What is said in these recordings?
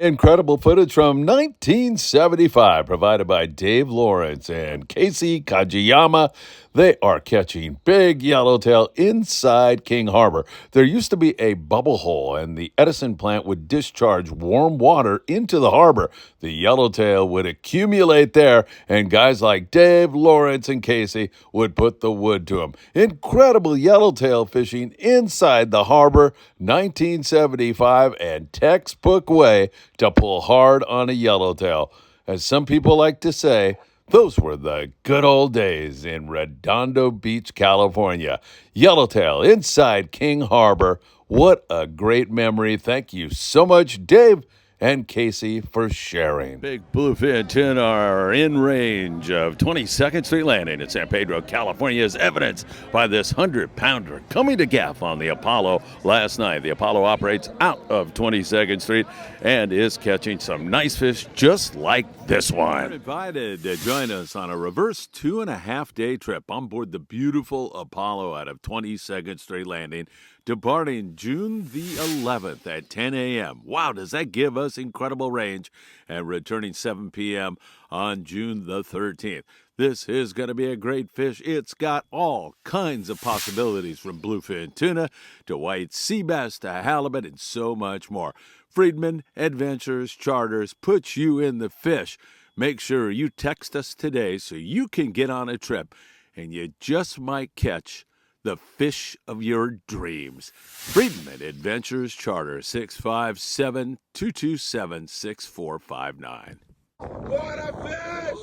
Incredible footage from 1975 provided by Dave Lawrence and Casey Kajiyama. They are catching big yellowtail inside King Harbor. There used to be a bubble hole, and the Edison plant would discharge warm water into the harbor. The yellowtail would accumulate there, and guys like Dave, Lawrence, and Casey would put the wood to them. Incredible yellowtail fishing inside the harbor, 1975, and textbook way to pull hard on a yellowtail. As some people like to say, those were the good old days in Redondo Beach, California. Yellowtail inside King Harbor. What a great memory. Thank you so much, Dave and Casey, for sharing. Big bluefin tuna are in range of 22nd Street Landing in San Pedro, California, as evidenced by this 100-pounder coming to gaff on the Apollo last night. The Apollo operates out of 22nd Street and is catching some nice fish just like this one. You're invited to join us on a reverse 2.5-day trip on board the beautiful Apollo out of 22nd Street Landing, departing June the 11th at 10 a.m. Wow, does that give us incredible range, and returning 7 p.m. on June the 13th. This is going to be a great fish. It's got all kinds of possibilities, from bluefin tuna to white sea bass to halibut and so much more. Friedman Adventures Charters puts you in the fish. Make sure you text us today so you can get on a trip, and you just might catch the fish of your dreams. Friedman Adventures Charter, 657-227-6459. What a fish!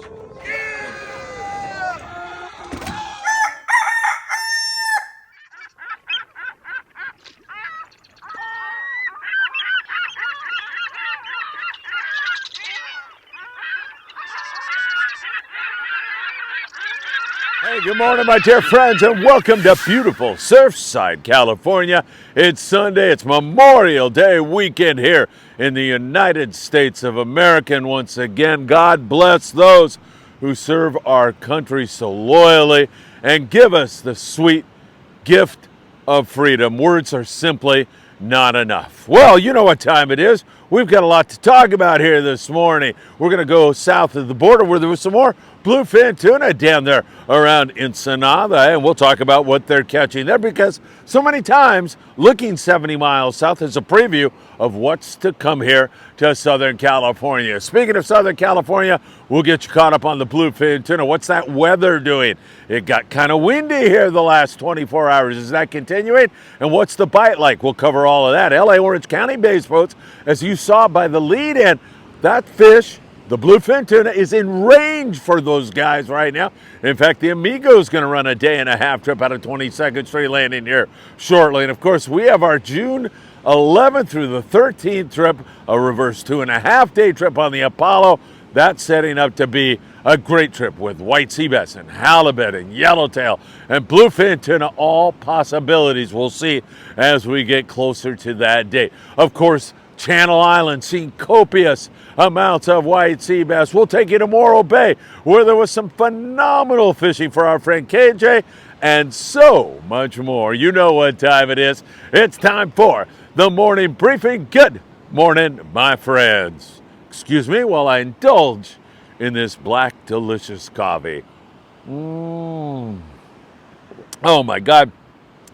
Yeah! Hey, good morning, my dear friends, and welcome to beautiful Surfside, California. It's Sunday. It's Memorial Day weekend here in the United States of America. And once again, God bless those who serve our country so loyally and give us the sweet gift of freedom. Words are simply not enough. Well, you know what time it is. We've got a lot to talk about here this morning. We're going to go south of the border where there was some more bluefin tuna down there around Ensenada, and we'll talk about what they're catching there, because so many times looking 70 miles south is a preview of what's to come here to Southern California. Speaking of Southern California, we'll get you caught up on the bluefin tuna. What's that weather doing? It got kind of windy here the last 24 hours. Is that continuing? And what's the bite like? We'll cover all of that. LA Orange County based boats, as you saw by the lead in, that fish, the bluefin tuna, is in range for those guys right now. In fact, the Amigo is going to run a day-and-a-half trip out of 22nd Street Landing here shortly. And, of course, we have our June 11th through the 13th trip, a reverse 2.5-day trip on the Apollo. That's setting up to be a great trip with white sea bass and halibut and yellowtail and bluefin tuna, all possibilities we'll see as we get closer to that date. Of course, Channel Island seeing copious amounts of white sea bass. We'll take you to Morro Bay, where there was some phenomenal fishing for our friend KJ, and so much more. You know what time it is. It's time for the morning briefing. Good morning, my friends. Excuse me while I indulge in this black, delicious coffee. Oh my God.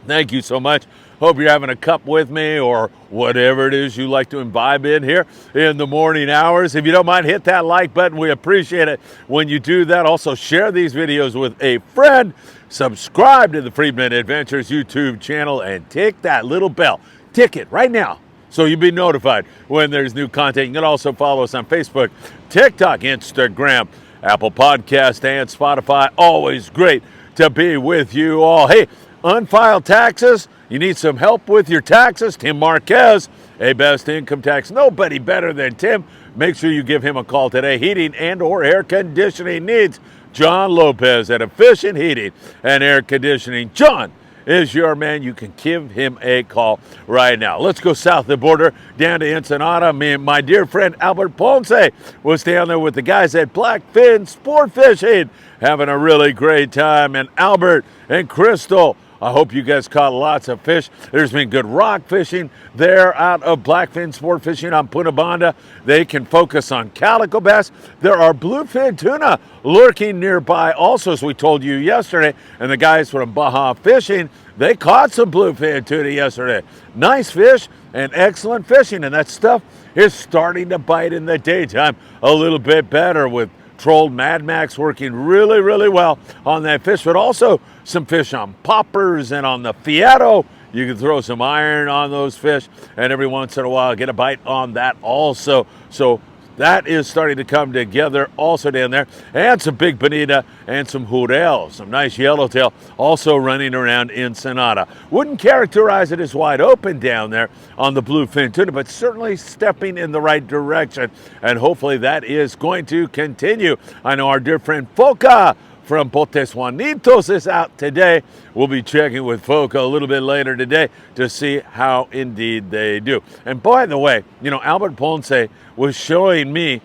Thank you so much. Hope you're having a cup with me, or whatever it is you like to imbibe in here in the morning hours. If you don't mind, hit that like button. We appreciate it when you do that. Also, share these videos with a friend. Subscribe to the Friedman Adventures YouTube channel and tick that little bell. Tick it right now so you'll be notified when there's new content. You can also follow us on Facebook, TikTok, Instagram, Apple Podcast, and Spotify. Always great to be with you all. Hey, unfiled taxes, you need some help with your taxes? Tim Marquez, a best income tax, nobody better than Tim. Make sure you give him a call today. Heating and or air conditioning needs, John Lopez at Efficient Heating and Air Conditioning. John is your man. You can give him a call right now. Let's go south of the border down to Ensenada. Me and my dear friend Albert Ponce was down there with the guys at Blackfin Sport Fishing, having a really great time. And Albert and Crystal I hope you guys caught lots of fish. There's been good rock fishing there out of Blackfin Sport Fishing on Punta Banda. They can focus on calico bass. There are bluefin tuna lurking nearby also, as we told you yesterday. And the guys from Baja Fishing, they caught some bluefin tuna yesterday. Nice fish and excellent fishing, and that stuff is starting to bite in the daytime a little bit better with Trolled Mad Max working really, really well on that fish, but also some fish on poppers and on the Fieto. You can throw some iron on those fish, and every once in a while get a bite on that also. So that is starting to come together also down there. And some big bonita and some jurel, some nice yellowtail also running around Ensenada. Wouldn't characterize it as wide open down there on the bluefin tuna, but certainly stepping in the right direction. And hopefully that is going to continue. I know our dear friend Foca from Potes Juanitos is out today. We'll be checking with Foca a little bit later today to see how indeed they do. And by the way, you know, Albert Ponce was showing me,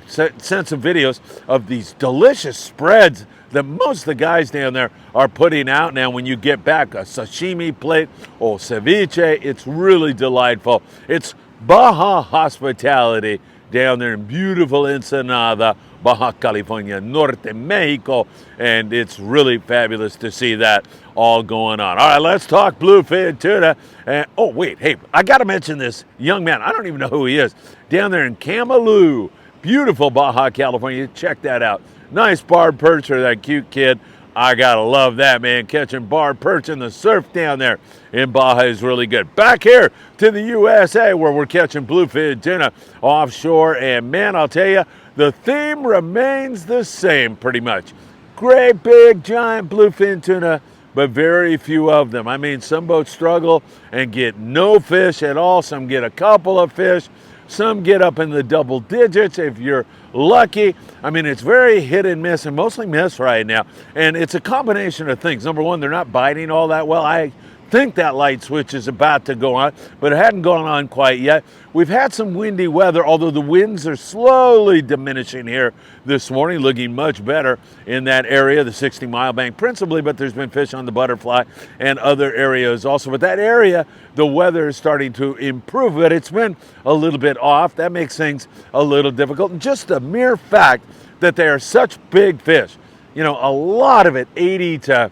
sent some videos of these delicious spreads that most of the guys down there are putting out now. When you get back a sashimi plate or ceviche, it's really delightful. It's Baja hospitality down there in beautiful Ensenada, Baja California, Norte Mexico, and it's really fabulous to see that all going on. All right, let's talk bluefin tuna. And oh, wait, hey, I got to mention this young man. I don't even know who he is. Down there in Camalú, beautiful Baja California. Check that out. Nice barred perch for that cute kid. I gotta love that, man. Catching barred perch in the surf down there in Baja is really good. Back here to the USA where we're catching bluefin tuna offshore. And man, I'll tell you, the theme remains the same pretty much. Great big giant bluefin tuna, but very few of them. I mean, some boats struggle and get no fish at all. Some get a couple of fish. Some get up in the double digits if you're lucky. I mean, it's very hit and miss, and mostly miss right now. And it's a combination of things. Number one, they're not biting all that well. I think that light switch is about to go on, but it hadn't gone on quite yet. We've had some windy weather, although the winds are slowly diminishing here this morning, looking much better in that area, the 60-mile bank principally, but there's been fish on the Butterfly and other areas also. But that area, the weather is starting to improve, but it's been a little bit off. That makes things a little difficult. And just the mere fact that they are such big fish, you know, a lot of it, 80 to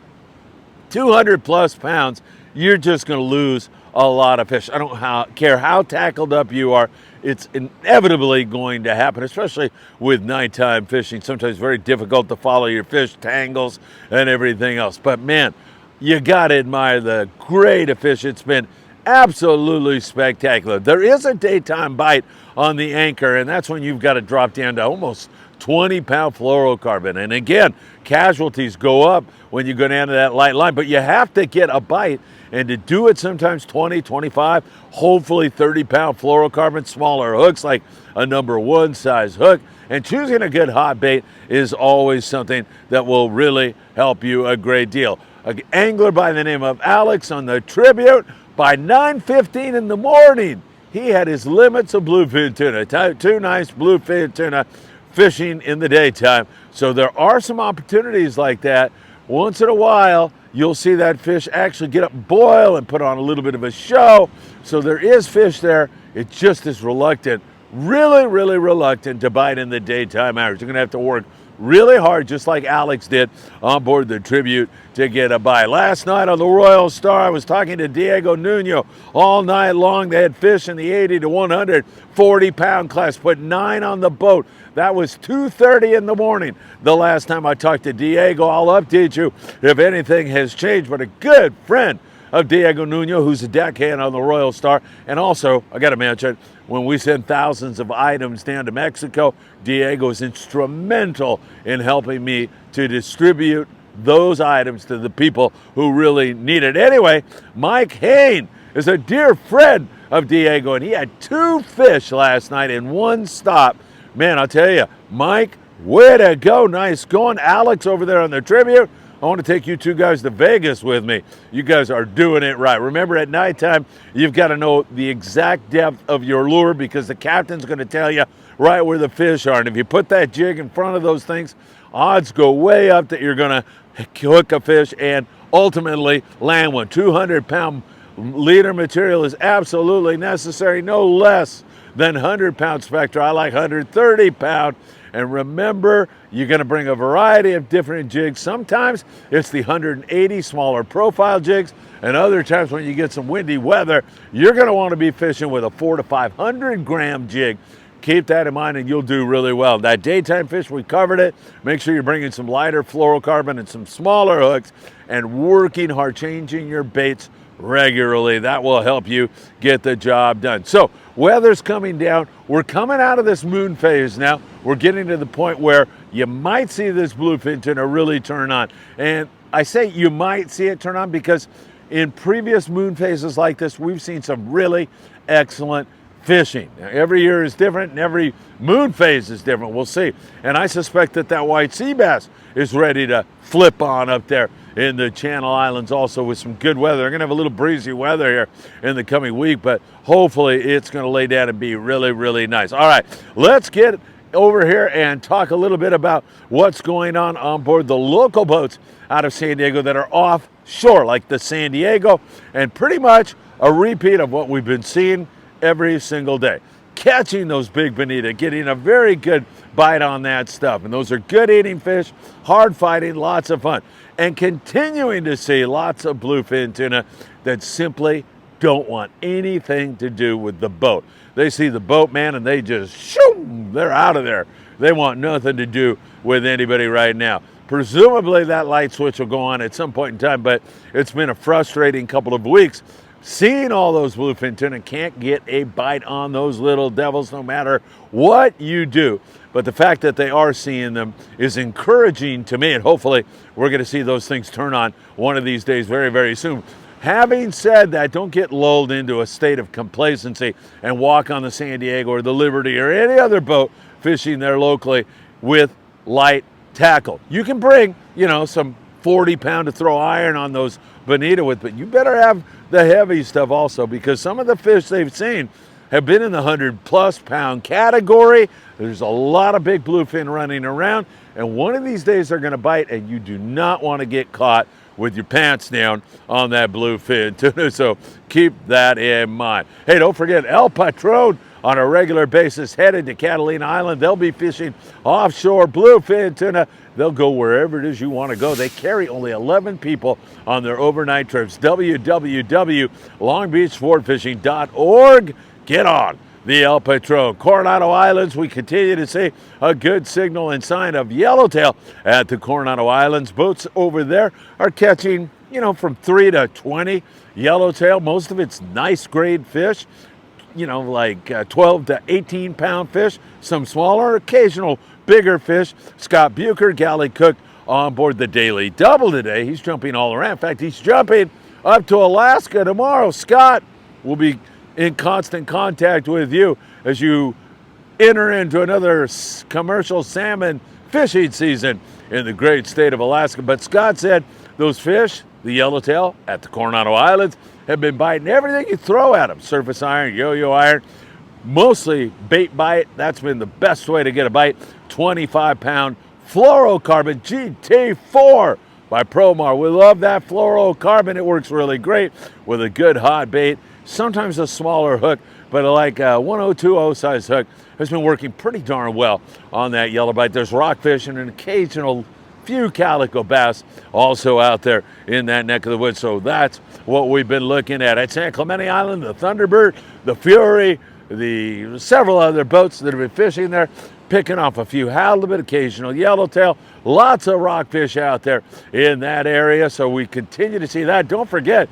200 plus pounds, you're just going to lose a lot of fish. I don't care how tackled up you are. It's inevitably going to happen, especially with nighttime fishing. Sometimes very difficult to follow your fish, tangles, and everything else. But man, you got to admire the grade of fish. It's been absolutely spectacular. There is a daytime bite on the anchor, and that's when you've got to drop down to almost 20-pound fluorocarbon. And again, casualties go up when you go down to that light line, but you have to get a bite, and to do it sometimes 20, 25, hopefully 30-pound fluorocarbon, smaller hooks like a number 1 size hook. And choosing a good hot bait is always something that will really help you a great deal. An angler by the name of Alex on the Tribute, by 9:15 in the morning, he had his limits of bluefin tuna, 2 nice bluefin tuna fishing in the daytime. So there are some opportunities like that. Once in a while, you'll see that fish actually get up and boil and put on a little bit of a show. So there is fish there. It just is reluctant, really, really reluctant to bite in the daytime hours. You're going to have to work really hard, just like Alex did on board the Tribute, to get a bite. Last night on the Royal Star, I was talking to Diego Nuno all night long. They had fish in the 80 to 140-pound class, put 9 on the boat. That was 2:30 in the morning the last time I talked to Diego. I'll update you if anything has changed, but a good friend of Diego Nuno, who's a deckhand on the Royal Star. And also, I got to mention, when we send thousands of items down to Mexico, Diego is instrumental in helping me to distribute those items to the people who really need it. Anyway, Mike Hain is a dear friend of Diego, and he had 2 fish last night in 1 stop. Man, I'll tell you, Mike, way to go. Nice going. Alex over there on the Tribute, I want to take you 2 guys to Vegas with me. You guys are doing it right. Remember, at nighttime, you've got to know the exact depth of your lure, because the captain's going to tell you right where the fish are. And if you put that jig in front of those things, odds go way up that you're going to hook a fish and ultimately land one. 200-pound leader material is absolutely necessary, no less than 100-pound spectra. I like 130-pound. And remember, you're going to bring a variety of different jigs. Sometimes it's the 180 smaller profile jigs, and other times when you get some windy weather, you're going to want to be fishing with a 400 to 500 gram jig. Keep that in mind and you'll do really well. That daytime fish, we covered it. Make sure you're bringing some lighter fluorocarbon and some smaller hooks and working hard, changing your baits regularly. That will help you get the job done. So weather's coming down. We're coming out of this moon phase now. We're getting to the point where you might see this bluefin tuna really turn on. And I say you might see it turn on because in previous moon phases like this, we've seen some really excellent fishing. Now, every year is different and every moon phase is different. We'll see. And I suspect that that white sea bass is ready to flip on up there in the Channel Islands also with some good weather. They're going to have a little breezy weather here in the coming week, but hopefully it's going to lay down and be really, really nice. All right, let's get over here and talk a little bit about what's going on board the local boats out of San Diego that are offshore, like the San Diego, and pretty much a repeat of what we've been seeing every single day. Catching those big bonita, getting a very good bite on that stuff. And those are good eating fish, hard fighting, lots of fun. And continuing to see lots of bluefin tuna that simply don't want anything to do with the boat. They see the boat, man, and they just, shoo, they're out of there. They want nothing to do with anybody right now. Presumably that light switch will go on at some point in time, but it's been a frustrating couple of weeks. Seeing all those bluefin tuna, can't get a bite on those little devils no matter what you do. But the fact that they are seeing them is encouraging to me, and hopefully we're going to see those things turn on one of these days very, very soon. Having said that, don't get lulled into a state of complacency and walk on the San Diego or the Liberty or any other boat fishing there locally with light tackle. You can bring, some 40-pound to throw iron on those bonita with, but you better have the heavy stuff also, because some of the fish they've seen have been in the 100+ pound category. There's a lot of big bluefin running around, and one of these days they're going to bite, and you do not want to get caught with your pants down on that bluefin tuna, so keep that in mind. Hey, don't forget El Patron on a regular basis headed to Catalina Island. They'll be fishing offshore bluefin tuna. They'll go wherever it is you want to go. They carry only 11 people on their overnight trips. www.longbeachsportfishing.org. Get on the El Patron. Coronado Islands, we continue to see a good signal and sign of yellowtail at the Coronado Islands. Boats over there are catching, from 3 to 20 yellowtail. Most of it's nice grade fish, like 12 to 18 pound fish, some smaller, occasional bigger fish. Scott Bucher, galley cook on board the Daily Double today. He's jumping all around. In fact, he's jumping up to Alaska tomorrow. Scott will be in constant contact with you as you enter into another commercial salmon fishing season in the great state of Alaska. But Scott said those fish, the yellowtail at the Coronado Islands, have been biting everything you throw at them. Surface iron, yo-yo iron, mostly bait bite. That's been the best way to get a bite. 25-pound fluorocarbon GT4 by Promar. We love that fluorocarbon. It works really great with a good hot bait. Sometimes a smaller hook, but like a 1020 size hook has been working pretty darn well on that yellow bite. There's rockfish and an occasional few calico bass also out there in that neck of the woods. So that's what we've been looking at San Clemente Island. The Thunderbird, the Fury, the several other boats that have been fishing there, picking off a few halibut, occasional yellowtail, lots of rockfish out there in that area. So we continue to see that. Don't forget,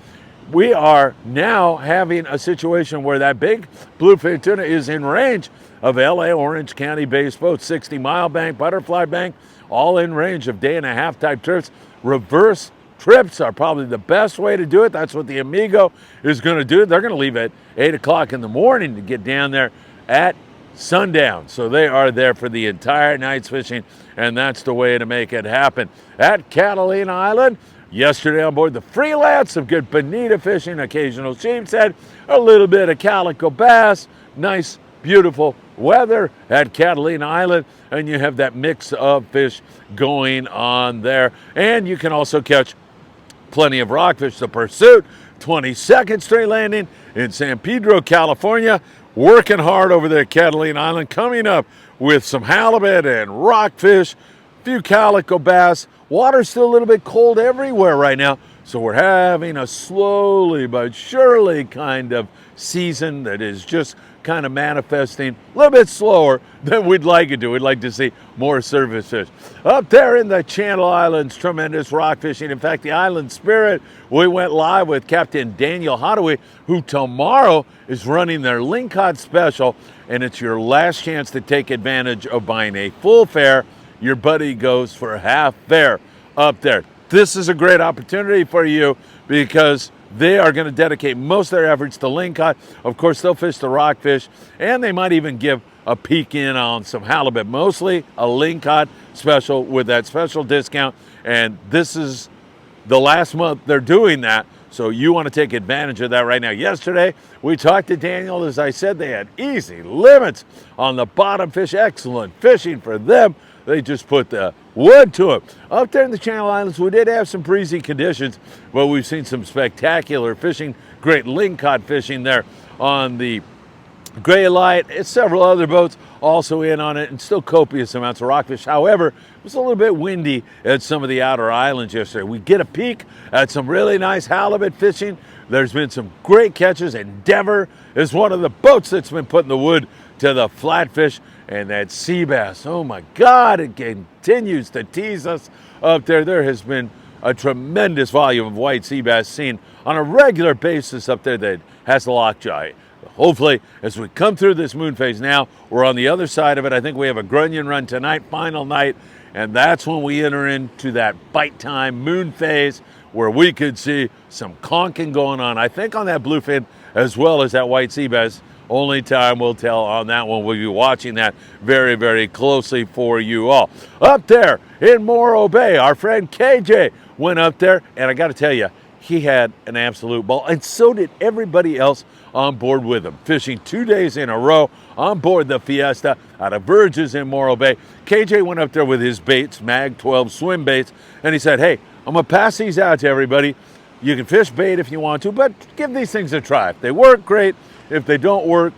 we are now having a situation where that big bluefin tuna is in range of LA Orange County based boats. 60 Mile Bank, Butterfly Bank, all in range of day-and-a-half type trips. Reverse trips are probably the best way to do it. That's what the Amigo is going to do. They're going to leave at 8 o'clock in the morning to get down there at sundown. So they are there for the entire night's fishing, and that's the way to make it happen. At Catalina Island, yesterday on board the Freelance, some good bonita fishing, occasional sheepshead, a little bit of calico bass, nice, beautiful weather at Catalina Island, and you have that mix of fish going on there. And you can also catch plenty of rockfish. The Pursuit, 22nd straight landing in San Pedro, California. Working hard over there at Catalina Island. Coming up with some halibut and rockfish, a few calico bass. Water's still a little bit cold everywhere right now. So we're having a slowly but surely kind of season that is just kind of manifesting a little bit slower than we'd like it to. We'd like to see more surface fish. Up there in the Channel Islands, tremendous rock fishing. In fact, the Island Spirit, we went live with Captain Daniel Hadaway, who tomorrow is running their lingcod special, and it's your last chance to take advantage of buying a full fare. Your buddy goes for half fare up there. This is a great opportunity for you because they are going to dedicate most of their efforts to lingcod. Of course, they'll fish the rockfish, and they might even give a peek in on some halibut, mostly a lingcod special with that special discount. And this is the last month they're doing that, so you want to take advantage of that right now. Yesterday, we talked to Daniel. As I said, they had easy limits on the bottom fish. Excellent fishing for them. They just put the wood to it. Up there in the Channel Islands, we did have some breezy conditions, but we've seen some spectacular fishing, great lingcod fishing there on the Gray Light. It's several other boats also in on it, and still copious amounts of rockfish. However, it was a little bit windy at some of the outer islands yesterday. We get a peek at some really nice halibut fishing. There's been some great catches. Endeavor is one of the boats that's been putting the wood to the flatfish. And that sea bass, oh my God, it continues to tease us up there. There has been a tremendous volume of white sea bass seen on a regular basis up there that has the lockjaw. Hopefully, as we come through this moon phase now, we're on the other side of it. I think we have a grunion run tonight, final night, and that's when we enter into that bite time moon phase where we could see some conking going on. I think on that bluefin as well as that white sea bass. Only time will tell on that one. We'll be watching that very, very closely for you all. Up there in Morro Bay, our friend KJ went up there, and I got to tell you, he had an absolute ball, and so did everybody else on board with him. Fishing 2 days in a row on board the Fiesta out of Verges in Morro Bay. KJ went up there with his baits, Mag 12 swim baits, and he said, hey, I'm going to pass these out to everybody. You can fish bait if you want to, but give these things a try. If they work, great. If they don't work,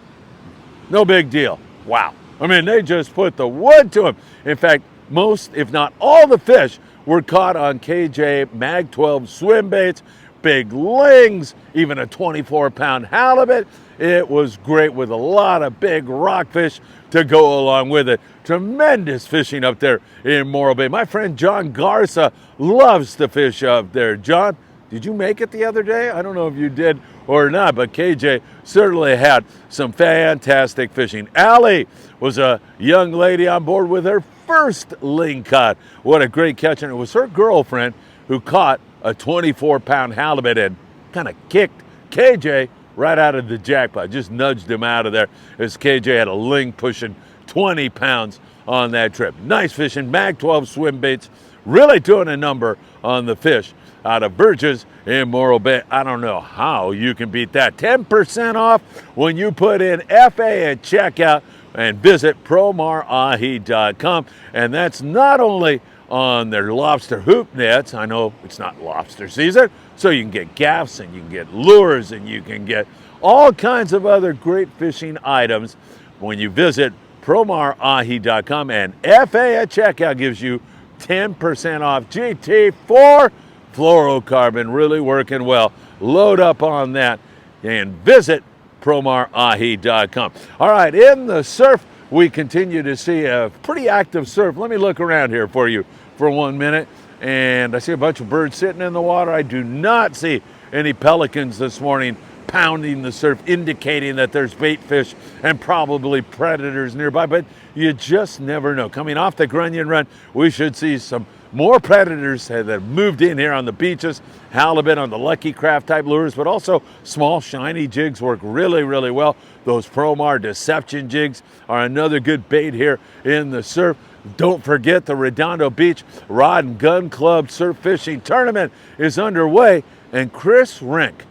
no big deal. Wow. I mean, they just put the wood to them. In fact, most, if not all the fish were caught on KJ Mag 12 swim baits, big lings, even a 24-pound halibut. It was great with a lot of big rockfish to go along with it. Tremendous fishing up there in Morro Bay. My friend John Garza loves to fish up there. John, did you make it the other day? I don't know if you did or not, but KJ certainly had some fantastic fishing. Allie was a young lady on board with her first lingcod. What a great catch, and it was her girlfriend who caught a 24-pound halibut and kind of kicked KJ right out of the jackpot, just nudged him out of there as KJ had a ling pushing 20 pounds on that trip. Nice fishing, Mag 12 swim baits, really doing a number on the fish out of Verges in Morro Bay. I don't know how you can beat that. 10% off when you put in FA at checkout and visit promarahi.com. And that's not only on their lobster hoop nets. I know it's not lobster season, so you can get gaffs and you can get lures and you can get all kinds of other great fishing items when you visit promarahi.com, and FA at checkout gives you 10% off. GT4 fluorocarbon, really working well. Load up on that and visit promarahi.com. All right, in the surf, we continue to see a pretty active surf. Let me look around here for you for 1 minute. And I see a bunch of birds sitting in the water. I do not see any pelicans this morning pounding the surf, indicating that there's bait fish and probably predators nearby, but you just never know. Coming off the grunion run, we should see some more predators that have moved in here on the beaches, halibut on the Lucky Craft type lures, but also small shiny jigs work really, really well. Those Promar Deception jigs are another good bait here in the surf. Don't forget the Redondo Beach Rod and Gun Club Surf Fishing Tournament is underway, and Chris Rink,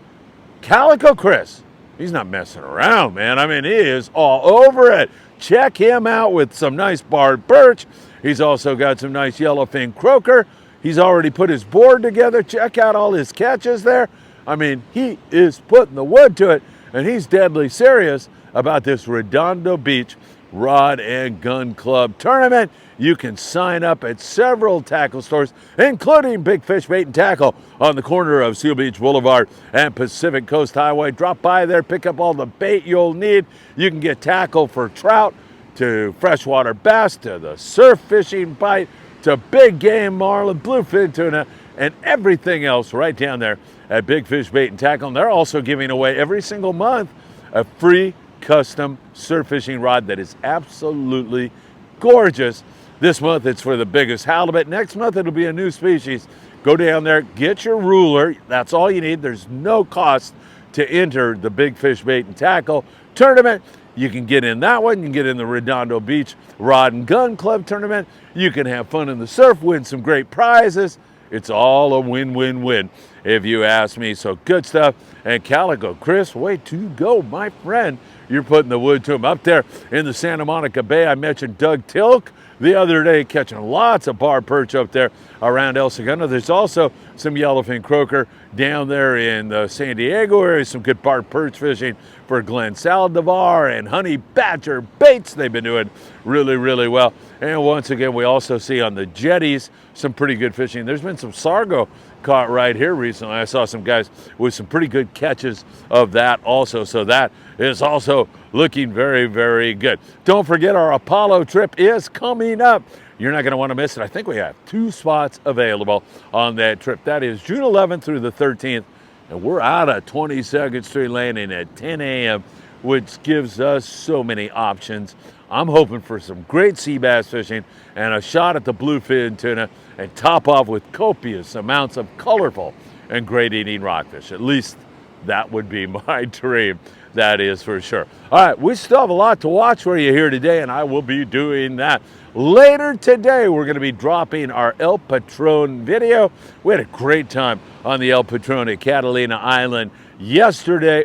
Calico Chris, he's not messing around, man. I mean, he is all over it. Check him out with some nice barred perch. He's also got some nice yellowfin croaker. He's already put his board together. Check out all his catches there. I mean, he is putting the wood to it, and he's deadly serious about this Redondo Beach Rod and Gun Club tournament. You can sign up at several tackle stores, including Big Fish Bait and Tackle on the corner of Seal Beach Boulevard and Pacific Coast Highway. Drop by there, pick up all the bait you'll need. You can get tackle for trout, to freshwater bass, to the surf fishing bite, to big game marlin, bluefin tuna, and everything else right down there at Big Fish Bait and Tackle. And they're also giving away every single month a free custom surf fishing rod that is absolutely gorgeous. This month it's for the biggest halibut. Next month it'll be a new species. Go down there, get your ruler. That's all you need. There's no cost to enter the Big Fish Bait and Tackle tournament. You can get in that one. You can get in the Redondo Beach Rod and Gun Club tournament. You can have fun in the surf, win some great prizes. It's all a win-win-win, if you ask me. So good stuff. And Calico, Chris, way to go, my friend. You're putting the wood to him up there in the Santa Monica Bay. I mentioned Doug Tilk the other day, catching lots of bar perch up there around El Segundo. There's also some yellowfin croaker down there in the San Diego area, some good bar perch fishing for Glenn Saldivar and Honey Badger Baits. They've been doing really, really well. And once again, we also see on the jetties some pretty good fishing. There's been some sargo caught right here recently. I saw some guys with some pretty good catches of that also. So that is also looking very, very good. Don't forget, our Apollo trip is coming up. You're not going to want to miss it. I think we have 2 spots available on that trip. That is June 11th through the 13th. And we're out of 22nd Street Landing at 10 a.m., which gives us so many options. I'm hoping for some great sea bass fishing and a shot at the bluefin tuna, and top off with copious amounts of colorful and great eating rockfish. At least that would be my dream. That is for sure. All right, we still have a lot to watch for you here today, and I will be doing that. Later today, we're going to be dropping our El Patron video. We had a great time on the El Patron at Catalina Island yesterday,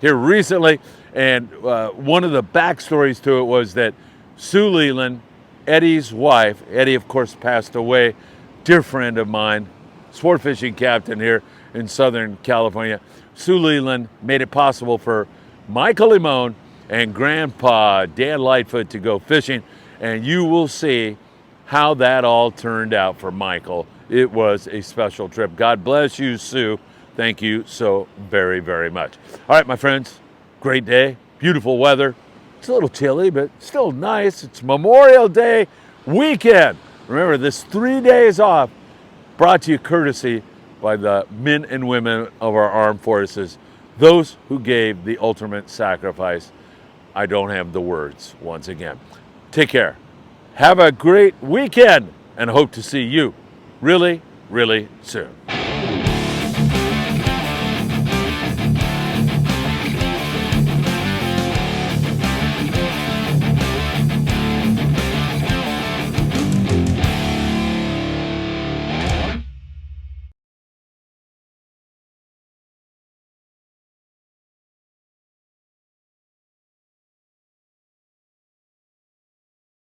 here recently. And one of the backstories to it was that Sue Leland, Eddie's wife, Eddie, of course, passed away, dear friend of mine, sport fishing captain here in Southern California. Sue Leland made it possible for Michael Limon and Grandpa Dan Lightfoot to go fishing, and you will see how that all turned out for Michael. It was a special trip. God bless you, Sue. Thank you so very, very much. All right, my friends, great day, beautiful weather. It's a little chilly, but still nice. It's Memorial Day weekend. Remember, this 3 days off brought to you courtesy by the men and women of our armed forces, those who gave the ultimate sacrifice. I don't have the words once again. Take care. Have a great weekend, and hope to see you really, really soon.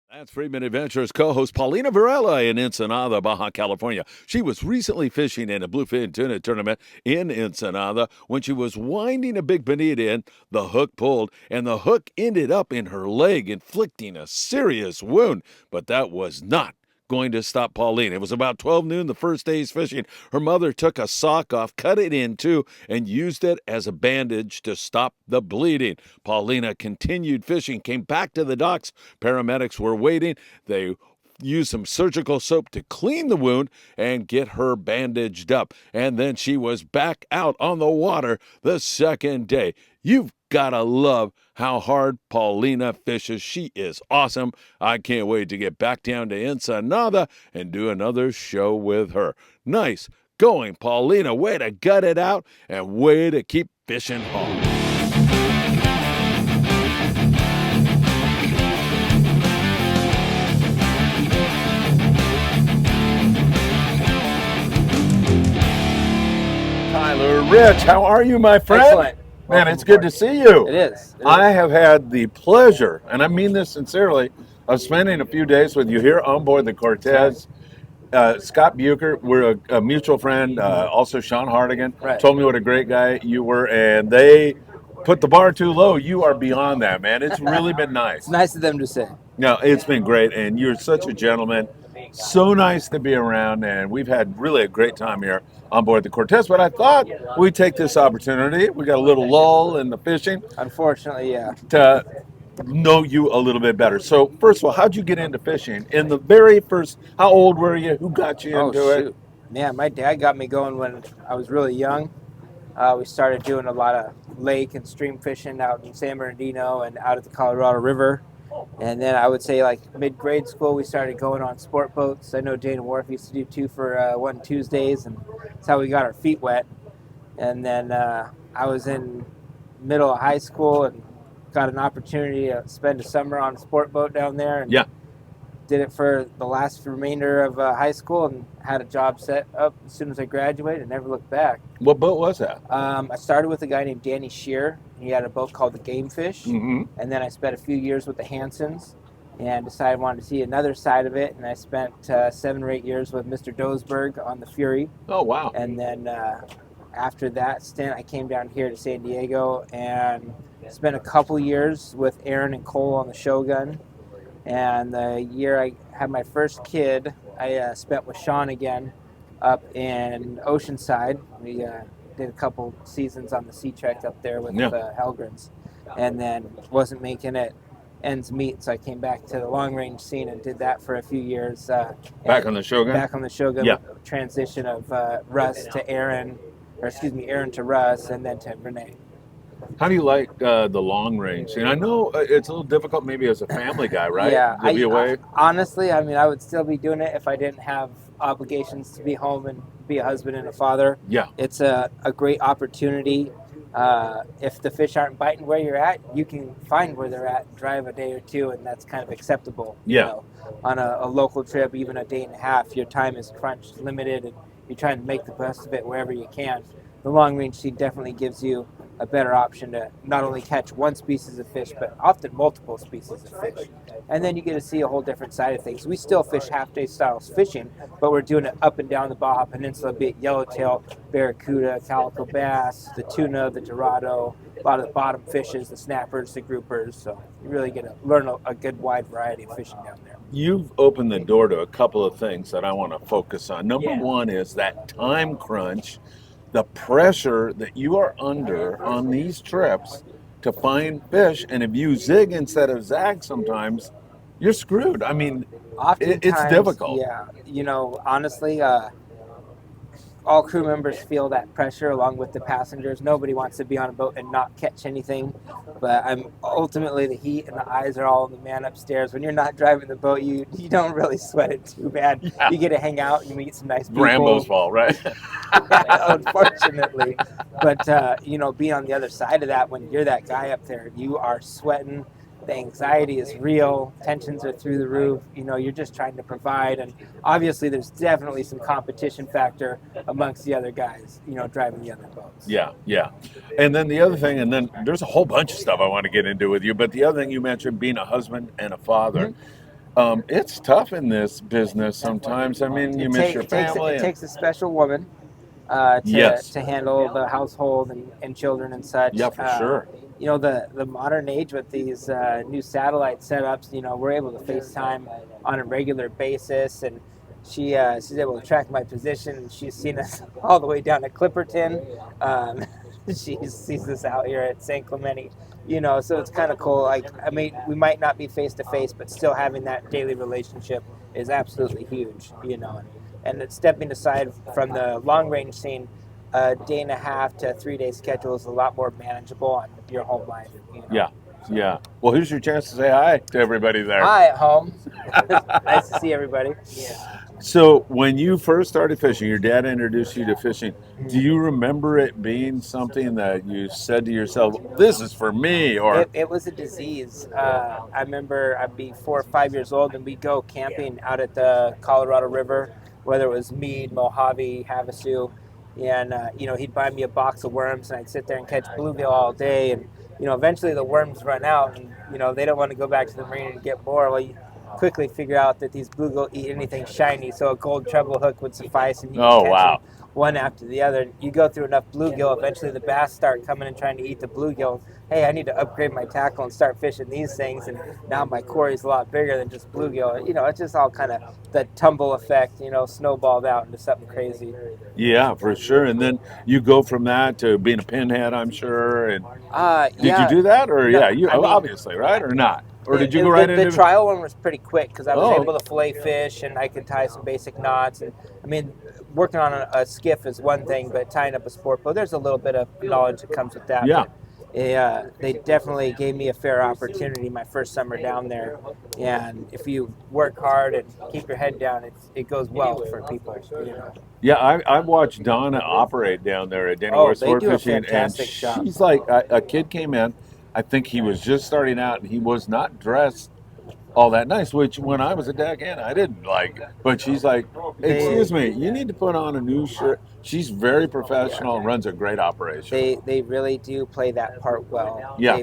That's Friedman Adventures co-host Paulina Varela in Ensenada, Baja, California. She was recently fishing in a bluefin tuna tournament in Ensenada. When she was winding a big bonita in, the hook pulled, and the hook ended up in her leg, inflicting a serious wound. But that was not going to stop Paulina. It was about 12 noon the first day's fishing. Her mother took a sock off, cut it in two, and used it as a bandage to stop the bleeding. Paulina continued fishing, came back to the docks. Paramedics were waiting. They used some surgical soap to clean the wound and get her bandaged up. And then she was back out on the water the second day. You've gotta love how hard Paulina fishes. She is awesome. I can't wait to get back down to Ensenada and do another show with her. Nice going, Paulina. Way to gut it out and way to keep fishing hard. Tyler Rich, how are you, my friend? Excellent. Man, it's good to see you. It is. I have had the pleasure, and I mean this sincerely, of spending a few days with you here on board the Cortez. Scott Bucher, we're a mutual friend. Also, Sean Hardigan Right. told me what a great guy you were, and they put the bar too low. You are beyond that, man. It's really been nice. It's nice of them to say. No, it's been great, and you're such a gentleman. So nice to be around, and we've had really a great time here on board the Cortez. But I thought we'd take this opportunity. We got a little lull in the fishing Unfortunately, yeah. to know you a little bit better. So, first of all, how'd you get into fishing? In the very first, how old were you? Who got you Oh, into it? shoot. Man, my dad got me going when I was really young. We started doing a lot of lake and stream fishing out in San Bernardino and out at the Colorado River. And then I would say like mid-grade school, we started going on sport boats. I know Dana Wharf used to do 2 for 1 Tuesdays, and that's how we got our feet wet. And then I was in middle of high school and got an opportunity to spend a summer on a sport boat down there. And Yeah. did it for the last remainder of high school and had a job set up as soon as I graduated and never looked back. What boat was that? I started with a guy named Danny Shear. He had a boat called the Gamefish. Mm-hmm. And then I spent a few years with the Hansons and decided I wanted to see another side of it. And I spent 7 or 8 years with Mr. Dosberg on the Fury. Oh, wow. And then after that stint, I came down here to San Diego and spent a couple years with Aaron and Cole on the Shogun. And the year I had my first kid, I spent with Sean again up in Oceanside. We did a couple seasons on the Sea Trek up there with Helgrens, and then wasn't making it ends meet, so I came back to the long range scene and did that for a few years. Back on the Shogun? Back on the Shogun. Yeah. Transition of Russ to Aaron, Aaron to Russ, and then to Renee. How do you like the long range scene? I know it's a little difficult maybe as a family guy, right? Yeah. To be away. Honestly, I mean, I would still be doing it if I didn't have obligations to be home and be a husband and a father. Yeah. It's a great opportunity. If the fish aren't biting where you're at, you can find where they're at, drive a day or two, and that's kind of acceptable. Yeah. You know, on a local trip, even a day and a half, your time is crunched, limited, and you're trying to make the best of it wherever you can. The long range scene definitely gives you a better option to not only catch one species of fish, but often multiple species of fish. And then you get to see a whole different side of things. We still fish half-day styles fishing, but we're doing it up and down the Baja Peninsula, be it yellowtail, barracuda, calico bass, the tuna, the dorado, a lot of the bottom fishes, the snappers, the groupers. So you really get to learn a good wide variety of fishing down there. You've opened the door to a couple of things that I want to focus on. Number one is that time crunch, the pressure that you are under on these trips to find fish, and if you zig instead of zag sometimes, you're screwed. I mean, it's difficult. Yeah, you know, honestly, all crew members feel that pressure along with the passengers. Nobody wants to be on a boat and not catch anything, but ultimately the heat and the eyes are all on the man upstairs. When you're not driving the boat, you don't really sweat it too bad. Yeah. You get to hang out and you meet some nice people. Rambo's fault, right? Unfortunately. But, you know, being on the other side of that, when you're that guy up there, you are sweating. The anxiety is real. Tensions are through the roof. You know, you're just trying to provide. And obviously there's definitely some competition factor amongst the other guys, you know, driving the other boats. Yeah, yeah. And then the other thing, and then there's a whole bunch of stuff I want to get into with you, but the other thing you mentioned, being a husband and a father. Mm-hmm. It's tough in this business sometimes. I mean, you miss your family. It takes a special woman to handle the household and children and such. Yeah, for sure. You know, the modern age with these new satellite setups, you know, we're able to FaceTime on a regular basis, and she's able to track my position, and she's seen us all the way down to Clipperton. She sees us out here at San Clemente, you know, so it's kind of cool. Like, I mean, we might not be face to face, but still having that daily relationship is absolutely huge, you know. And it's stepping aside from the long range scene, a day and a half to 3 day schedule is a lot more manageable on your home life. You know? Yeah, yeah. Well, here's your chance to say hi to everybody there. Hi at home. Nice to see everybody. Yeah. So when you first started fishing, your dad introduced you to fishing. Do you remember it being something that you said to yourself, this is for me? Or it was a disease. I remember I'd be 4 or 5 years old and we'd go camping out at the Colorado River, whether it was Meade, Mojave, Havasu. And, you know, he'd buy me a box of worms and I'd sit there and catch bluegill all day. And, you know, eventually the worms run out and, you know, they don't want to go back to the marina and get more. Well, quickly figure out that these bluegill eat anything shiny, so a gold treble hook would suffice, and you Oh, can catch wow. them one after the other. You go through enough bluegill, eventually the bass start coming and trying to eat the bluegill. Hey, I need to upgrade my tackle and start fishing these things, and now my quarry's a lot bigger than just bluegill. It's just all kind of the tumble effect, snowballed out into something crazy. Yeah, for sure. And then you go from that to being a pinhead, I'm sure. And did you Yeah, do that, or no, yeah, you I mean, obviously, right, or not, or did you go the, right the into? trial one was pretty quick because I was Oh, able to fillet fish and I could tie some basic knots. And I mean, working on a skiff is one thing, but tying up a sport boat, there's a little bit of knowledge that comes with that. yeah. But they definitely gave me a fair opportunity my first summer down there. And if you work hard and keep your head down, it goes well for people. Yeah, I've watched Donna operate down there at Dana Oh, West they Sport do a Fishing, and fantastic job. she's like a kid came in. I think he was just starting out, and he was not dressed all that nice. Which when I was a deckhand, I didn't like. But she's like, "Excuse me, you need to put on a new shirt." She's very professional and runs a great operation. They really do play that part well. Yeah.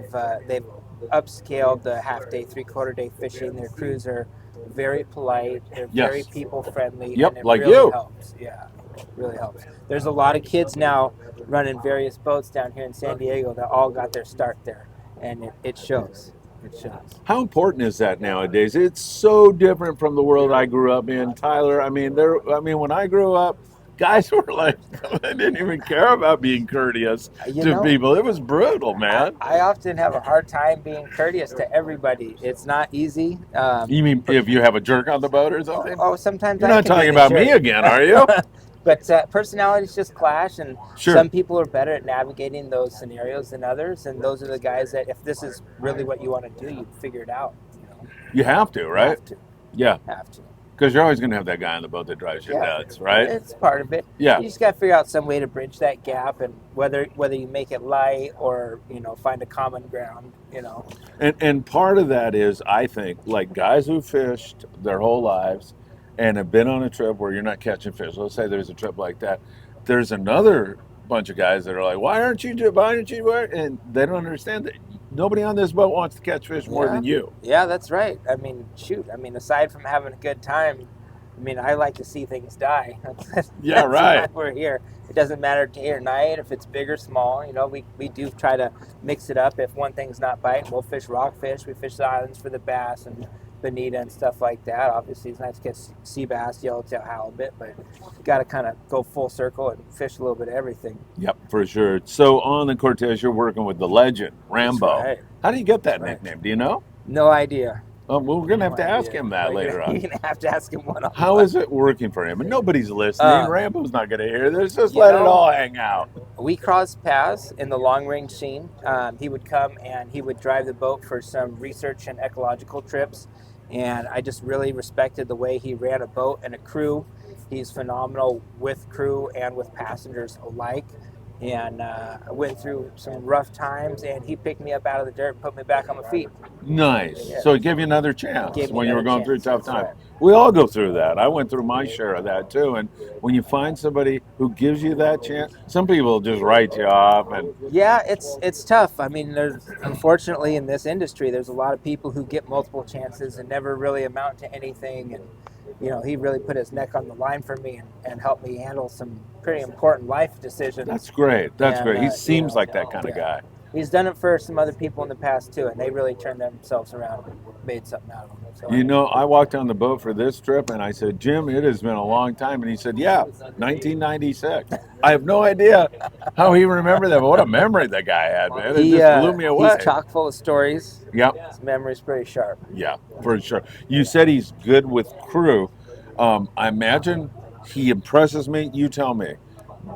They've upscaled the half day, 3/4 day fishing. Their crews are very polite. They're very Yes. people friendly. Yep, And it like really you. helps. Yeah, it really helps. There's a lot of kids now running various boats down here in San Diego that all got their start there, and it shows. It shows. How important is that nowadays? It's so different from the world I grew up in, Tyler. I mean, when I grew up, guys were like, they didn't even care about being courteous to people. It was brutal, man. I often have a hard time being courteous to everybody. It's not easy. You mean if you have a jerk on the boat or something? Oh, sometimes You're I not can be talking the about me jerk. again, are you? But personalities just clash, and Sure. some people are better at navigating those scenarios than others. And those are the guys that, if this is really what you want to do, you figure it out. You have to, right? Have to. Yeah, Have to. because you're always going to have that guy on the boat that drives you nuts, right? It's part of it. Yeah. You just got to figure out some way to bridge that gap, and whether you make it light or find a common ground. And part of that is, I think, like guys who fished their whole lives and have been on a trip where you're not catching fish. Let's say there's a trip like that. There's another bunch of guys that are like, why aren't you? And they don't understand that nobody on this boat wants to catch fish more than you. Yeah, that's right. I mean, shoot. I mean, aside from having a good time, I mean, I like to see things die. Yeah, That's right. why we're here. It doesn't matter day or night, if it's big or small. We do try to mix it up. If one thing's not biting, we'll fish rockfish. We fish the islands for the bass and bonita and stuff like that. Obviously, it's nice to catch sea bass, yellowtail, halibut, but you got to kind of go full circle and fish a little bit of everything. Yep, for sure. So on the Cortez, you're working with the legend, Rambo. Right. How do you get that Right. nickname? Do you know? No idea. Well, we're going to have to ask idea. him that Well, later You're on. going to have to ask him one on How is it working for him? And nobody's listening. Rambo's not going to hear this. Just let it all hang out. We crossed paths in the long range scene. He would come and he would drive the boat for some research and ecological trips. And I just really respected the way he ran a boat and a crew. He's phenomenal with crew and with passengers alike. And I went through some rough times, and he picked me up out of the dirt and put me back on my feet. Nice. Yeah. So it gave you another chance Gave me when you were another going through chance. tough times. That's right. We all go through that. I went through my share of that too. And when you find somebody who gives you that chance, some people just write you off. And Yeah, it's tough. I mean, unfortunately in this industry, there's a lot of people who get multiple chances and never really amount to anything. And he really put his neck on the line for me and helped me handle some pretty important life decisions. that's great. That's And, great. He you seems know, like that kind of guy. He's done it for some other people in the past too, and they really turned themselves around and made something out of them. So, You know, I walked on the boat for this trip and I said, Jim, it has been a long time. And he said, yeah, 1996. I have no idea how he remembered that, but what a memory that guy had, man. It just blew me away. He's chock full of stories. Yep. His memory's pretty sharp. Yeah, for sure. You said he's good with crew. I imagine he impresses me. You tell me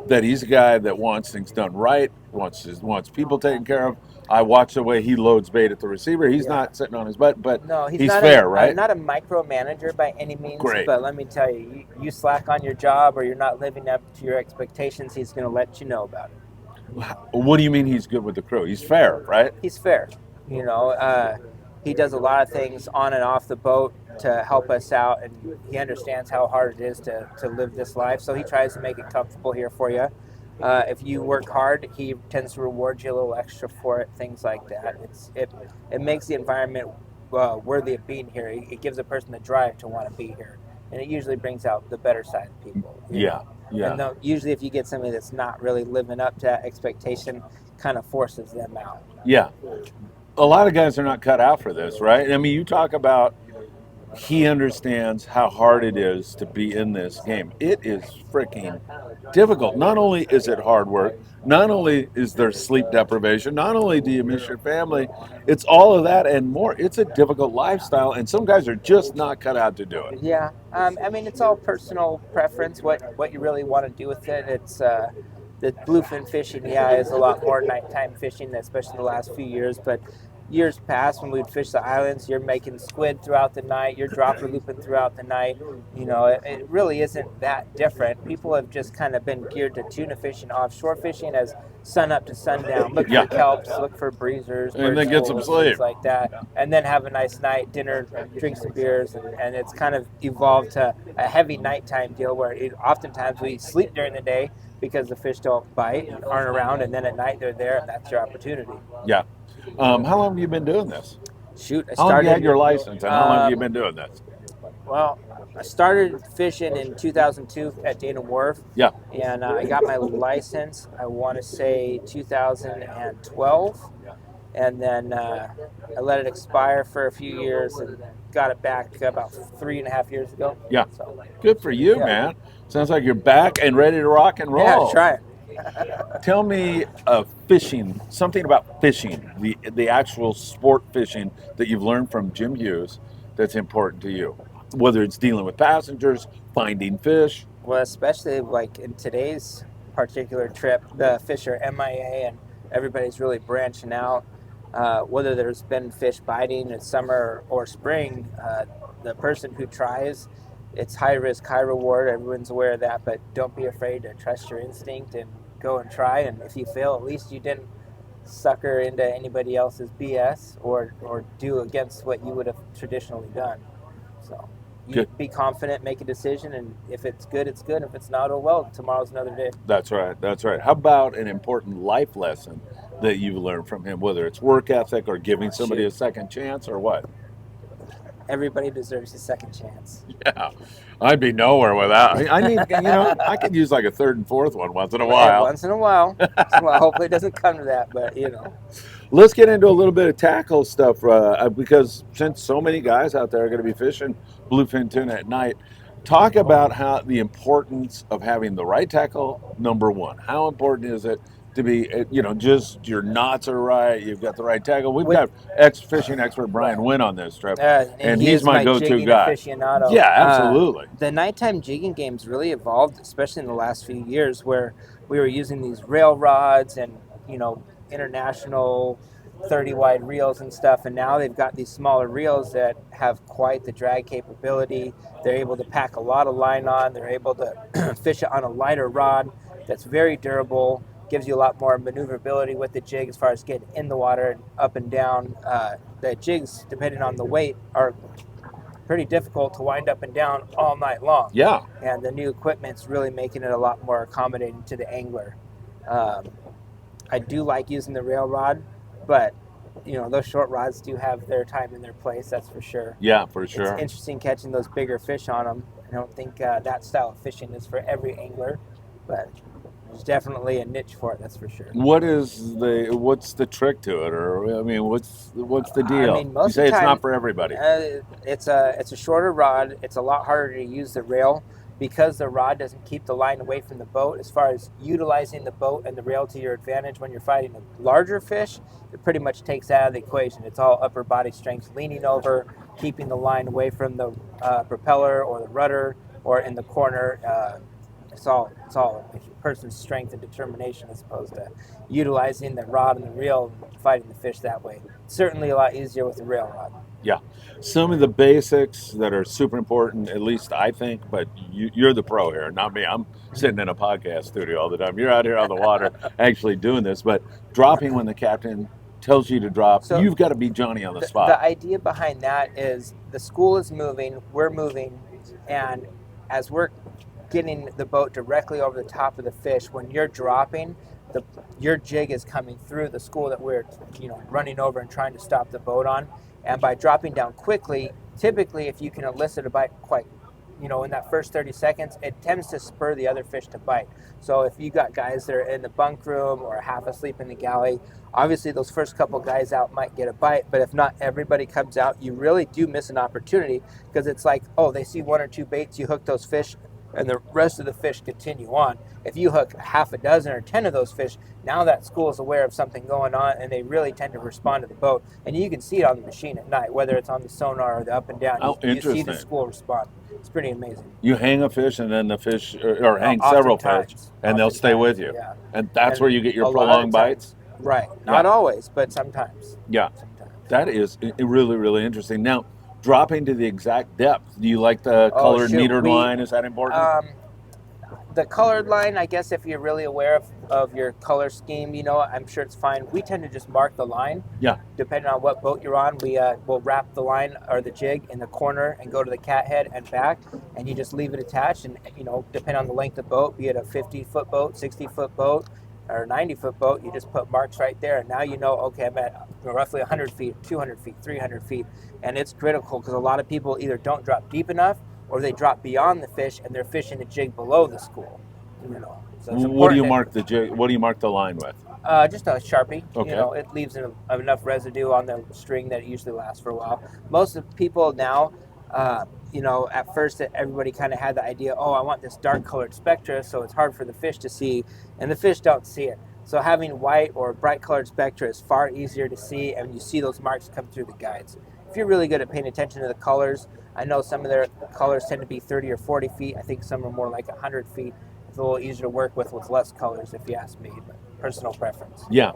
that he's a guy that wants things done right, wants people taken care of. I watch the way he loads bait at the receiver. He's not sitting on his butt, but No, he's he's not fair, right? not a micromanager by any means. Great. But let me tell you, you slack on your job or you're not living up to your expectations, he's going to let you know about it. What do you mean he's good with the crew? He's fair, right? He's fair. He does a lot of things on and off the boat to help us out, and he understands how hard it is to live this life. So he tries to make it comfortable here for you. If you work hard, he tends to reward you a little extra for it, things like that. It makes the environment worthy of being here. It gives a person the drive to want to be here, and it usually brings out the better side of people. Yeah, yeah. And usually, if you get somebody that's not really living up to that expectation, kind of forces them out. Yeah. A lot of guys are not cut out for this, right? I mean, you talk about he understands how hard it is to be in this game. It is freaking difficult. Not only is it hard work, not only is there sleep deprivation, not only do you miss your family, it's all of that and more. It's a difficult lifestyle, and some guys are just not cut out to do it. Yeah, I mean, it's all personal preference. What you really want to do with it. It's the bluefin fishing. Yeah, is a lot more nighttime fishing, especially the last few years. But years past, when we'd fish the islands, you're making squid throughout the night. You're dropper looping throughout the night. You know, it really isn't that different. People have just kind of been geared to tuna fishing, offshore fishing, as sun up to sundown. Look Yeah. for kelps, look for breezers, And then bird get some schools, sleep. things like that, and then have a nice night, dinner, drink some beers, and it's kind of evolved to a heavy nighttime deal where oftentimes we sleep during the day because the fish don't bite and aren't around, and then at night they're there, and that's your opportunity. Yeah. How long have you been doing this? Shoot, I How long have you started. had your license, and how long have you been doing this? Well, I started fishing in 2002 at Dana Wharf, Yeah. and I got my license, I want to say 2012, and then I let it expire for a few years and got it back about 3.5 years ago. Yeah. So, Good for you, Yeah. man. Sounds like you're back and ready to rock and roll. yeah, try it. Tell me fishing, something about fishing, the actual sport fishing that you've learned from Jim Hughes that's important to you, whether it's dealing with passengers, finding fish. Well, especially like in today's particular trip, the fish are MIA and everybody's really branching out. Whether there's been fish biting in summer or spring, the person who tries, it's high risk, high reward. Everyone's aware of that, but don't be afraid to trust your instinct and go and try. And if you fail, at least you didn't sucker into anybody else's BS or do against what you would have traditionally done. So you Good. be confident, make a decision, and if it's good, it's good. If it's not, oh well, tomorrow's another day. That's right. That's right. How about an important life lesson that you've learned from him, whether it's work ethic or giving somebody a second chance or what? Everybody deserves a second chance. Yeah, I'd be nowhere without. I need, I could use like a third and fourth one once in a Yeah, while. once in a while. Well, hopefully it doesn't come to that, but Let's get into a little bit of tackle stuff because since so many guys out there are going to be fishing bluefin tuna at night, talk about how the importance of having the right tackle, number one. How important is it to be, just your knots are right, you've got the right tackle. We've got fishing expert Brian Wynn on this trip, and he he's is my go-to jigging guy. aficionado. Yeah, absolutely. The nighttime jigging game's really evolved, especially in the last few years, where we were using these rail rods and international 30 wide reels and stuff, and now they've got these smaller reels that have quite the drag capability. They're able to pack a lot of line on. They're able to fish it on a lighter rod that's very durable, gives you a lot more maneuverability with the jig as far as getting in the water and up and down. The jigs, depending on the weight, are pretty difficult to wind up and down all night long. Yeah. And the new equipment's really making it a lot more accommodating to the angler. I do like using the rail rod, but those short rods do have their time and their place, that's for sure. Yeah, for sure. It's interesting catching those bigger fish on them. I don't think that style of fishing is for every angler, but there's definitely a niche for it, that's for sure. What's the trick to it, or I mean, what's the deal? I mean, most you say of the it's time, not for everybody. It's a shorter rod. It's a lot harder to use the rail because the rod doesn't keep the line away from the boat. As far as utilizing the boat and the rail to your advantage when you're fighting a larger fish, it pretty much takes that out of the equation. It's all upper body strength, leaning over, keeping the line away from the propeller or the rudder or in the corner. It's all a person's strength and determination as opposed to utilizing the rod and the reel and fighting the fish that way. It's certainly a lot easier with the rail rod. Yeah, some of the basics that are super important, at least I think, but you're the pro here, not me. I'm sitting in a podcast studio all the time. You're out here on the water actually doing this, but dropping when the captain tells you to drop, So you've got to be Johnny on the spot. The idea behind that is the school is moving, we're moving, and as we're getting the boat directly over the top of the fish, when you're dropping, your jig is coming through the school that we're running over and trying to stop the boat on. And by dropping down quickly, typically if you can elicit a bite quite, in that first 30 seconds, it tends to spur the other fish to bite. So if you got guys that are in the bunk room or half asleep in the galley, obviously those first couple guys out might get a bite, but if not everybody comes out, you really do miss an opportunity, because it's like, oh, they see 1 or 2 baits, you hook those fish, and the rest of the fish continue on. If you hook half a dozen or 10 of those fish, now that school is aware of something going on, and they really tend to respond to the boat. And you can see it on the machine at night, whether it's on the sonar or the up and down. Oh, you interesting. see the school respond. It's pretty amazing. You hang a fish, and then the fish, or hang several fish, and they'll stay with you. Yeah. And that's where you get your a lot of prolonged times- bites? Right. Not always, but sometimes. Yeah. Sometimes. That is really, really interesting. Now, dropping to the exact depth, do you like the colored metered line? Is that important? The colored line, I guess if you're really aware of your color scheme, I'm sure it's fine. We tend to just mark the line. Yeah. Depending on what boat you're on, we'll wrap the line or the jig in the corner and go to the cat head and back, and you just leave it attached. And, depending on the length of the boat, be it a 50-foot boat, 60-foot boat, or 90-foot boat, you just put marks right there. And now okay, I'm at roughly 100 feet, 200 feet, 300 feet. And it's critical because a lot of people either don't drop deep enough, or they drop beyond the fish and they're fishing the jig below the school. So it's What do you important mark the jig? What do you mark the line with? just a Sharpie. Okay. It leaves enough residue on the string that it usually lasts for a while. Most of the people now, at first everybody kind of had the idea, oh, I want this dark colored spectra, so it's hard for the fish to see, and the fish don't see it. So having white or bright colored spectra is far easier to see, and you see those marks come through the guides. If you're really good at paying attention to the colors, I know some of their colors tend to be 30 or 40 feet. I think some are more like 100 feet. It's a little easier to work with less colors, if you ask me, but personal preference. Yeah.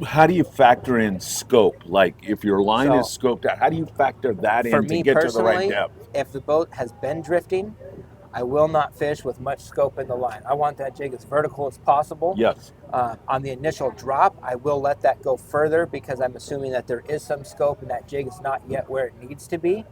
How do you factor in scope? Like if your line is scoped out, how do you factor that in to get to the right depth? If the boat has been drifting, I will not fish with much scope in the line. I want that jig as vertical as possible. Yes. On the initial drop, I will let that go further because I'm assuming that there is some scope and that jig is not yet where it needs to be.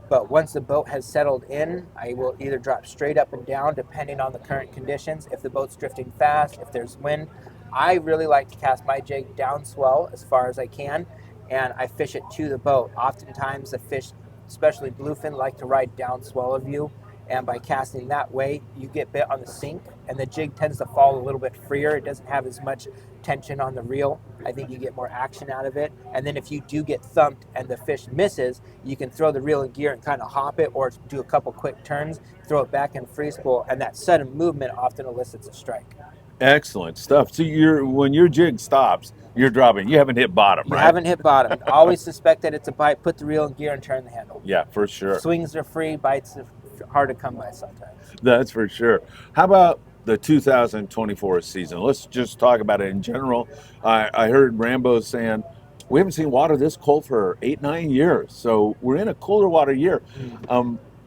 But once the boat has settled in, I will either drop straight up and down depending on the current conditions. If the boat's drifting fast, if there's wind, I really like to cast my jig down swell as far as I can, and I fish it to the boat. Oftentimes the fish, especially bluefin, like to ride down swell of you, and by casting that way, you get bit on the sink, and the jig tends to fall a little bit freer. It doesn't have as much tension on the reel. I think you get more action out of it. And then if you do get thumped and the fish misses, you can throw the reel in gear and kind of hop it, or do a couple quick turns, throw it back in free spool, and that sudden movement often elicits a strike. Excellent stuff. So when your jig stops, you're dropping. You haven't hit bottom, right? You haven't hit bottom. Always suspect that it's a bite. Put the reel in gear and turn the handle. Yeah, for sure. Swings are free. Bites are hard to come by sometimes. That's for sure. How about the 2024 season? Let's just talk about it in general. I heard Rambo saying we haven't seen water this cold for 8-9 years. So we're in a colder water year.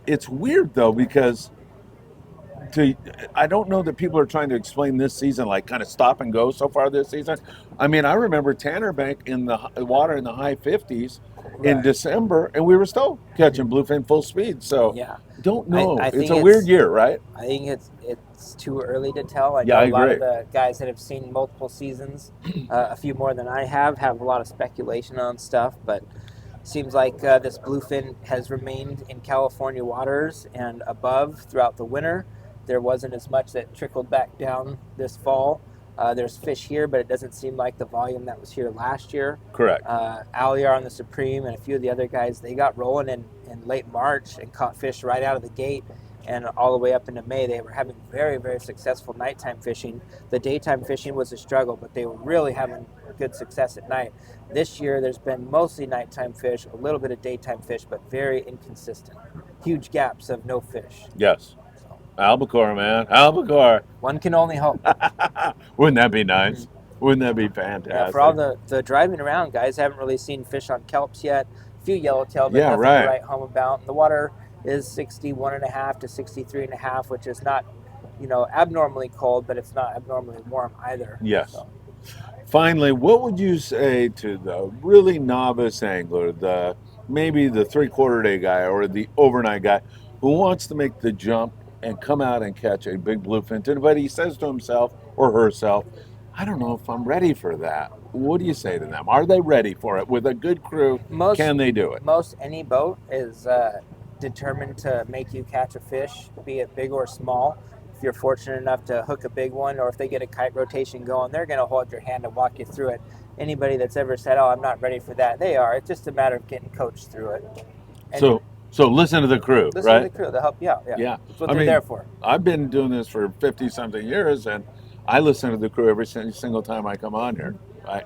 It's weird though, because I don't know that people are trying to explain this season like kind of stop and go so far this season. I mean, I remember Tanner Bank in the water in the high 50s in December, and we were still catching bluefin full speed. So yeah, don't know. I think it's a weird year, right? I think it's too early to tell. I know I a lot agree. of the guys that have seen multiple seasons, a few more than I have a lot of speculation on stuff, but seems like this bluefin has remained in California waters and above throughout the winter. There wasn't as much that trickled back down this fall. There's fish here, but it doesn't seem like the volume that was here last year. Correct. Aliar on the Supreme and a few of the other guys, they got rolling in late March and caught fish right out of the gate, and all the way up into May. They were having very, very successful nighttime fishing. The daytime fishing was a struggle, but they were really having good success at night. This year, there's been mostly nighttime fish, a little bit of daytime fish, but very inconsistent. Huge gaps of no fish. Yes. Albacore, man. Albacore. One can only hope. Wouldn't that be nice? Wouldn't that be fantastic? Yeah, for all the driving around, guys haven't really seen fish on kelps yet. A few yellowtail, but nothing to write home about. The water is 61.5 to 63.5, which is not, abnormally cold, but it's not abnormally warm either. Yes. So. Finally, what would you say to the really novice angler, maybe the 3/4 day guy or the overnight guy who wants to make the jump and come out and catch a big bluefin, but he says to himself or herself, I don't know if I'm ready for that. What do you say to them? Are they ready for it? With a good crew, Most can they do it? most any boat is determined to make you catch a fish, be it big or small. If you're fortunate enough to hook a big one, or if they get a kite rotation going, they're going to hold your hand and walk you through it. Anybody that's ever said, "Oh, I'm not ready for that," they are. It's just a matter of getting coached through it. And So listen to the crew, listen right? to the crew; they'll help you out. Yeah, Yeah. that's what I they're mean, there for. I've been doing this for 50 something years, and I listen to the crew every single time I come on here.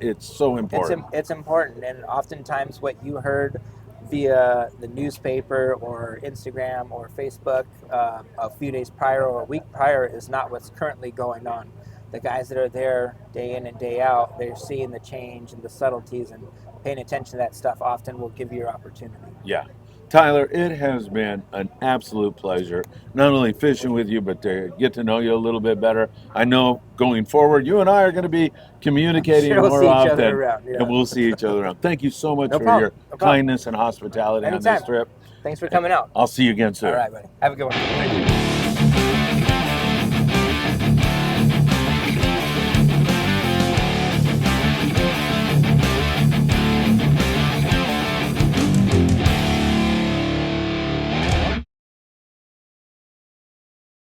It's so important. It's important, and oftentimes what you heard via the newspaper or Instagram or Facebook a few days prior or a week prior is not what's currently going on. The guys that are there day in and day out, they're seeing the change and the subtleties, and paying attention to that stuff often will give you your opportunity. Yeah. Tyler, it has been an absolute pleasure, not only fishing with you, but to get to know you a little bit better. I know going forward, you and I are going to be communicating Sure, we'll more see each often, other around, yeah. and we'll see each other around. Thank you so much No for problem, your no problem. kindness and hospitality on Anytime. this trip. Thanks for coming out. I'll see you again soon. All right, buddy. Have a good one. Thank you.